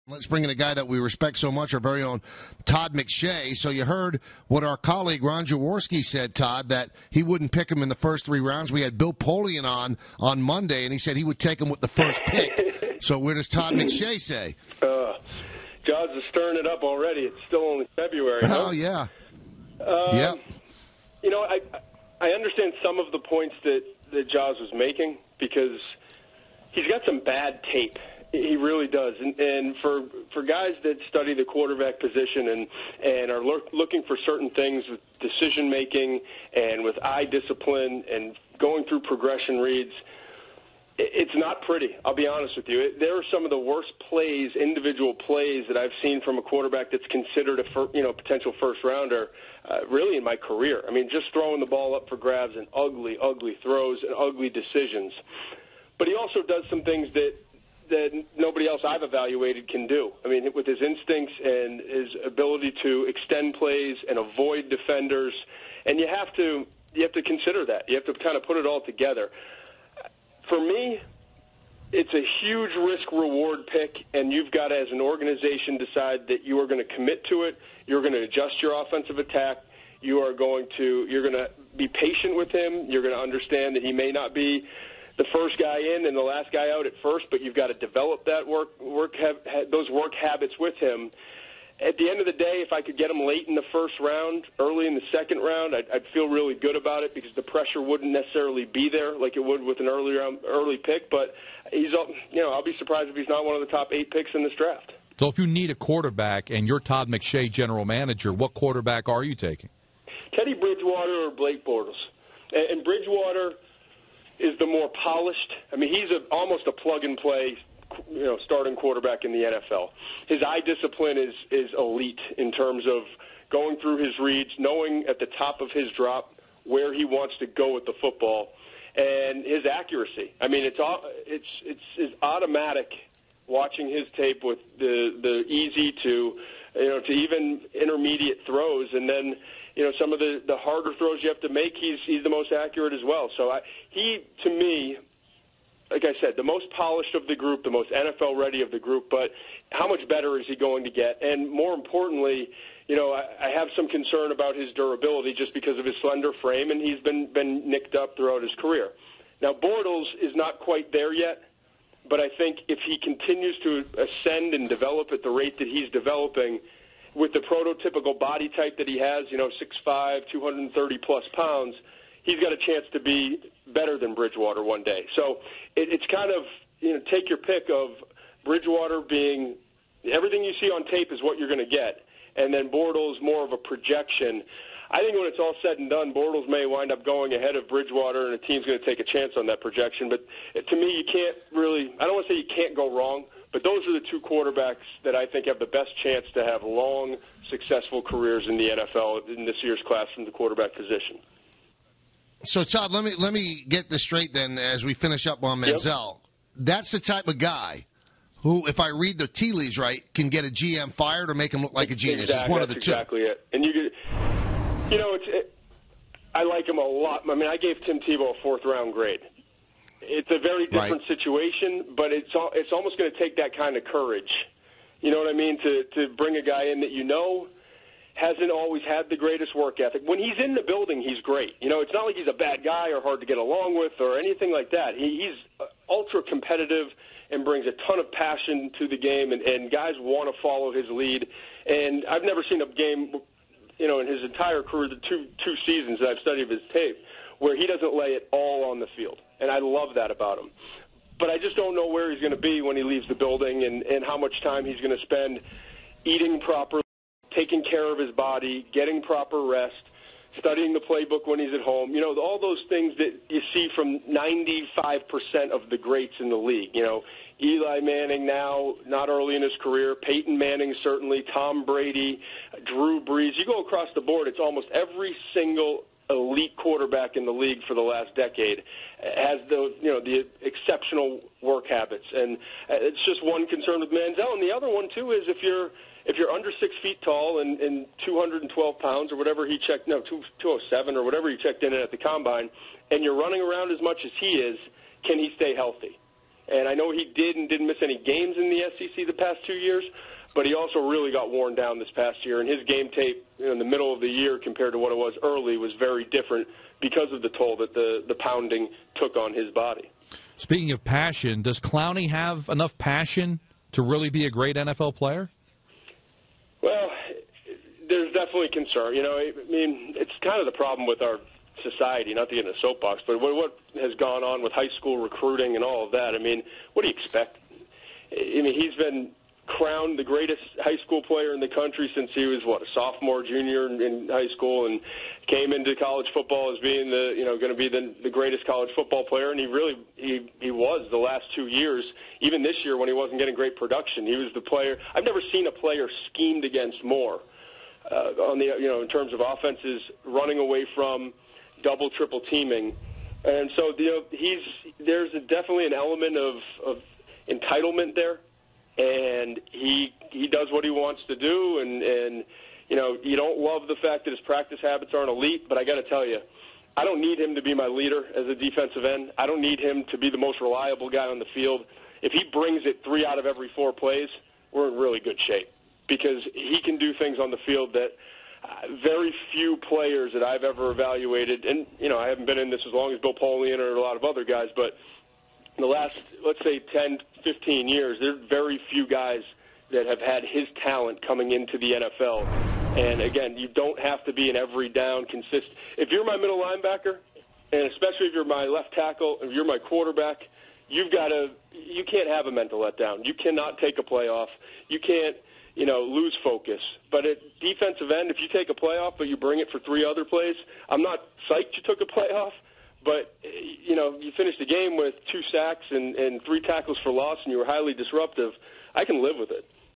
Let's bring in a guy that we respect so much, our very own Todd McShay. So you heard what our colleague Ron Jaworski said, Todd, that he wouldn't pick him in the first 3 rounds. We had Bill Polian on Monday, and he said he would take him with the first pick. So where does Todd McShay say? Jaws is stirring it up already. It's still only February. Oh, yeah. Yep. You know, I understand some of the points that Jaws was making because he's got some bad tape. He really does. And for guys that study the quarterback position and are looking for certain things with decision-making and with eye discipline and going through progression reads, it's not pretty. I'll be honest with you. There are some of the worst plays, individual plays, that I've seen from a quarterback that's considered a potential first-rounder really in my career. I mean, just throwing the ball up for grabs and ugly, ugly throws and ugly decisions. But he also does some things that nobody else I've evaluated can do. I mean, with his instincts and his ability to extend plays and avoid defenders, and you have to consider that. You have to kind of put it all together. For me, it's a huge risk-reward pick, and you've got to, as an organization, decide that you are going to commit to it. You're going to adjust your offensive attack. You're going to be patient with him. You're going to understand that he may not be the first guy in and the last guy out at first, but you've got to develop that those work habits with him. At the end of the day, if I could get him late in the first round, early in the second round, I'd feel really good about it because the pressure wouldn't necessarily be there like it would with an early pick. But I'll be surprised if he's not one of the top 8 picks in this draft. So if you need a quarterback and you're Todd McShay, general manager, what quarterback are you taking? Teddy Bridgewater or Blake Bortles. And Bridgewater is the more polished. I mean, he's almost a plug-and-play, starting quarterback in the NFL. His eye discipline is elite in terms of going through his reads, knowing at the top of his drop where he wants to go with the football, and his accuracy. I mean, it's automatic watching his tape with the easy to even intermediate throws, and then some of the harder throws you have to make, he's the most accurate as well. So he, to me, like I said, the most polished of the group, the most NFL-ready of the group, but how much better is he going to get? And more importantly, I have some concern about his durability just because of his slender frame, and he's been nicked up throughout his career. Now, Bortles is not quite there yet, but I think if he continues to ascend and develop at the rate that he's developing, with the prototypical body type that he has, 6'5", 230-plus pounds, he's got a chance to be better than Bridgewater one day. So it's kind of, take your pick of Bridgewater being everything you see on tape is what you're going to get, and then Bortles more of a projection. I think when it's all said and done, Bortles may wind up going ahead of Bridgewater, and the team's going to take a chance on that projection. But to me, you can't really – I don't want to say you can't go wrong, but those are the 2 quarterbacks that I think have the best chance to have long, successful careers in the NFL in this year's class from the quarterback position. So, Todd, let me get this straight then as we finish up on Manziel. Yep. That's the type of guy who, if I read the tea leaves right, can get a GM fired or make him look like a genius. Exactly. It's one of the That's two. Exactly it. And I like him a lot. I mean, I gave Tim Tebow a 4th-round grade. It's a very different situation, but it's almost going to take that kind of courage. You know what I mean? To bring a guy in that hasn't always had the greatest work ethic. When he's in the building, he's great. It's not like he's a bad guy or hard to get along with or anything like that. He's ultra competitive and brings a ton of passion to the game, and guys want to follow his lead. And I've never seen a game, in his entire career, the two seasons that I've studied his tape, where he doesn't lay it all on the field. And I love that about him. But I just don't know where he's going to be when he leaves the building and how much time he's going to spend eating properly, taking care of his body, getting proper rest, studying the playbook when he's at home. All those things that you see from 95% of the greats in the league. Eli Manning now, not early in his career, Peyton Manning certainly, Tom Brady, Drew Brees. You go across the board, it's almost every single elite quarterback in the league for the last decade has the exceptional work habits. And it's just one concern with Manziel. And the other one, too, is if you're under 6 feet tall and 212 pounds or whatever he checked, 207 or whatever he checked in at the combine, and you're running around as much as he is, can he stay healthy? And I know he didn't miss any games in the SEC the past 2 years, but he also really got worn down this past year. And his game tape in the middle of the year compared to what it was early was very different because of the toll that the pounding took on his body. Speaking of passion, does Clowney have enough passion to really be a great NFL player? Well, there's definitely concern. I mean, it's kind of the problem with our society, not to get in a soapbox, but what has gone on with high school recruiting and all of that. I mean, what do you expect? I mean, he's been crowned the greatest high school player in the country since he was, a sophomore, junior in high school, and came into college football as being going to be the greatest college football player, and he was the last 2 years. Even this year when he wasn't getting great production, he was the player. I've never seen a player schemed against more in terms of offenses running away from, double, triple teaming. And so there's definitely an element of entitlement there, and he does what he wants to do, and you don't love the fact that his practice habits aren't elite, but I got to tell you, I don't need him to be my leader as a defensive end. I don't need him to be the most reliable guy on the field. If he brings it 3 out of every 4 plays, we're in really good shape, because he can do things on the field that very few players that I've ever evaluated, and I haven't been in this as long as Bill Polian or a lot of other guys, but in the last, let's say, 10, 15 years, there are very few guys that have had his talent coming into the NFL. And again, you don't have to be an every down consistent. If you're my middle linebacker, and especially if you're my left tackle, if you're my quarterback, you can't have a mental letdown. You cannot take a play off. You can't lose focus. But at defensive end, if you take a play off but you bring it for 3 other plays, I'm not psyched you took a play off, but you finished the game with 2 sacks and 3 tackles for loss and you were highly disruptive, I can live with it.